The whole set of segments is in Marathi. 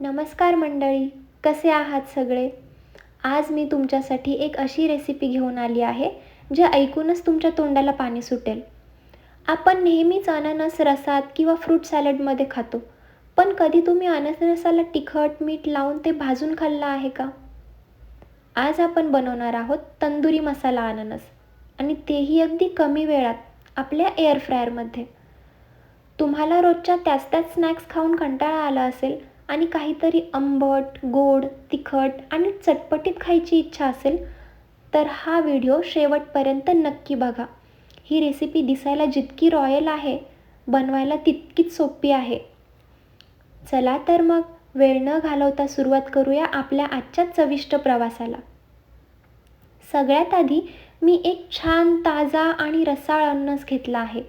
नमस्कार मंडळी, कसे आहात सगळे? आज मी तुमच्यासाठी एक अशी रेसिपी घेऊन आली आहे जे ऐकूनच तुमच्या तोंडाला पाणी सुटेल. आपण नेहमीच अननस रसात किंवा फ्रूट सॅलडमध्ये खातो, पण कधी तुम्ही अननसाला तिखट मीठ लावून ते भाजून खाल्लं आहे का? आज आपण बनवणार आहोत तंदुरी मसाला अननस, आणि तेही अगदी कमी वेळात आपल्या एअर फ्रायरमध्ये. तुम्हाला रोजच्या त्याच स्नॅक्स खाऊन कंटाळा आला असेल आणि काहीतरी आंबट, गोड, तिखट आणि चटपटीत खायची इच्छा असेल, तर हा व्हिडिओ शेवटपर्यंत नक्की बघा. ही रेसिपी दिसायला जितकी रॉयल आहे, बनवायला तितकीच सोपी आहे. चला तर मग वेळ न घालवता सुरुवात करूया आपल्या आजच्या चविष्ट प्रवासाला. सगळ्यात आधी मी एक छान ताजा आणि रसाळ अननस घेतला आहे.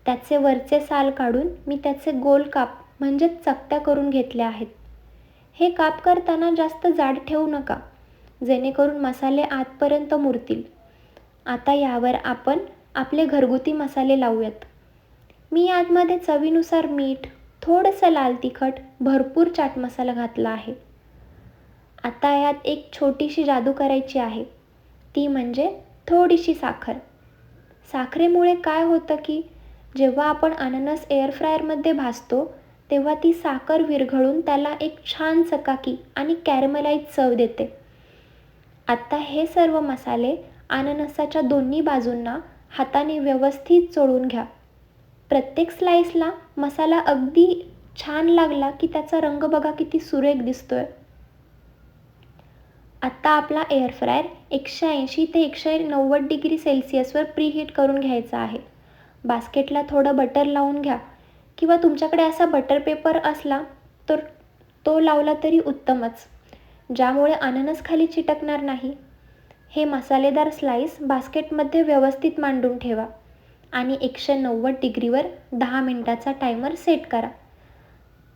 त्याचे वरचे साल काढून मी त्याचे गोल काप म्हणजे चकत्या करून घेतल्या आहेत. हे काप करताना जास्त जाड ठेवू नका, जेणेकरून मसाले आतपर्यंत मुरतील. आता यावर आपण आपले घरगुती मसाले लावूयात. मी यामध्ये चवीनुसार मीठ, थोडंसं लाल तिखट, भरपूर चाट मसाला घातला आहे. आता यात एक छोटीशी जादू करायची आहे, ती म्हणजे थोडीशी साखर. साखरेमुळे काय होतं की जेव्हा आपण अननस एअर फ्रायरमध्ये भाजतो, तेव्हा ती साखर विरघळून त्याला एक छान चकाकी आणि कॅरमलाइज चव देते. आता हे सर्व मसाले अननसाच्या दोन्ही बाजूंना हाताने व्यवस्थित चोळून घ्या. प्रत्येक स्लाइसला मसाला अगदी छान लागला की त्याचा रंग बघा किती सुरेख दिसतोय. आता आपला एअर फ्रायर 180 ते 190 डिग्री सेल्सिअसवर प्रीहीट करून घ्यायचा आहे. बास्केटला थोडं बटर लावून घ्या, किंवा तुमच्याकडे असा बटर पेपर असला तर तो लावला तरी उत्तमच, ज्यामुळे अननस खाली चिटकणार नाही. हे मसालेदार स्लाइस बास्केटमध्ये व्यवस्थित मांडून ठेवा आणि 190 डिग्रीवर 10 मिनिटाचा टायमर सेट करा.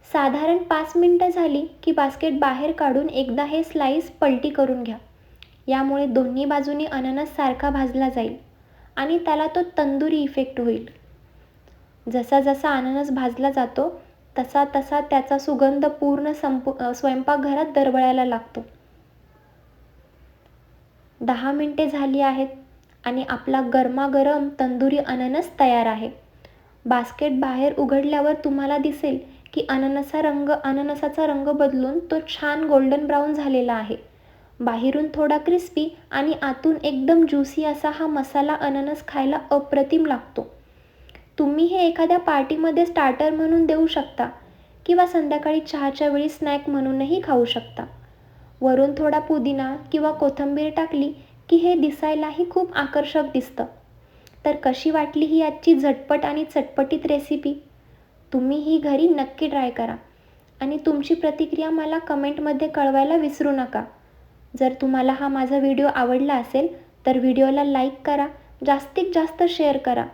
साधारण 5 मिनिटं झाली की बास्केट बाहेर काढून एकदा हे स्लाइस पलटी करून घ्या. यामुळे दोन्ही बाजूनी अननस सारखा भाजला जाईल आणि त्याला तो तंदुरी इफेक्ट होईल. जसा जसा अननस भाजला जातो तसा तसा त्याचा सुगंध पूर्ण स्वयंपाकघरात दरवळायला लागतो. 10 मिनिटे झाली आहेत आणि आपला गरमागरम तंदुरी अननस तयार आहे. बास्केट बाहेर उघडल्यावर तुम्हाला दिसेल की अननसाचा रंग बदलून तो छान गोल्डन ब्राऊन झालेला आहे. बाहेरून थोडा क्रिस्पी आणि आतून एकदम ज्युसी असा हा मसाला अननस खायला अप्रतिम लागतो. तुम्ही हे एखाद्या पार्टीमध्ये स्टार्टर म्हणून देऊ शकता किंवा संध्याकाळी चहाच्या वेळी स्नॅक म्हणूनही खाऊ शकता. वरून थोडा पुदिना किंवा कोथिंबीर टाकली की हे दिसायलाही खूप आकर्षक दिसतं. तर कशी वाटली ही आजची झटपट आणि चटपटीत रेसिपी? तुम्ही ही घरी नक्की ट्राय करा आणि तुमची प्रतिक्रिया मला कमेंटमध्ये कळवायला विसरू नका. जर तुम्हाला हा माझा व्हिडिओ आवडला असेल तर व्हिडिओला लाईक करा, जास्तीत जास्त शेअर करा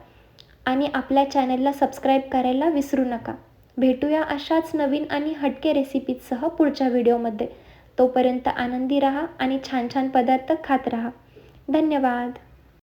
आणि आपल्या चॅनलला सबस्क्राईब करायला विसरू नका. भेटूया अशाच नवीन आणि हटके रेसिपीजसह पुढच्या व्हिडिओमध्ये. तोपर्यंत आनंदी राहा आणि छान छान पदार्थ खात राहा. धन्यवाद.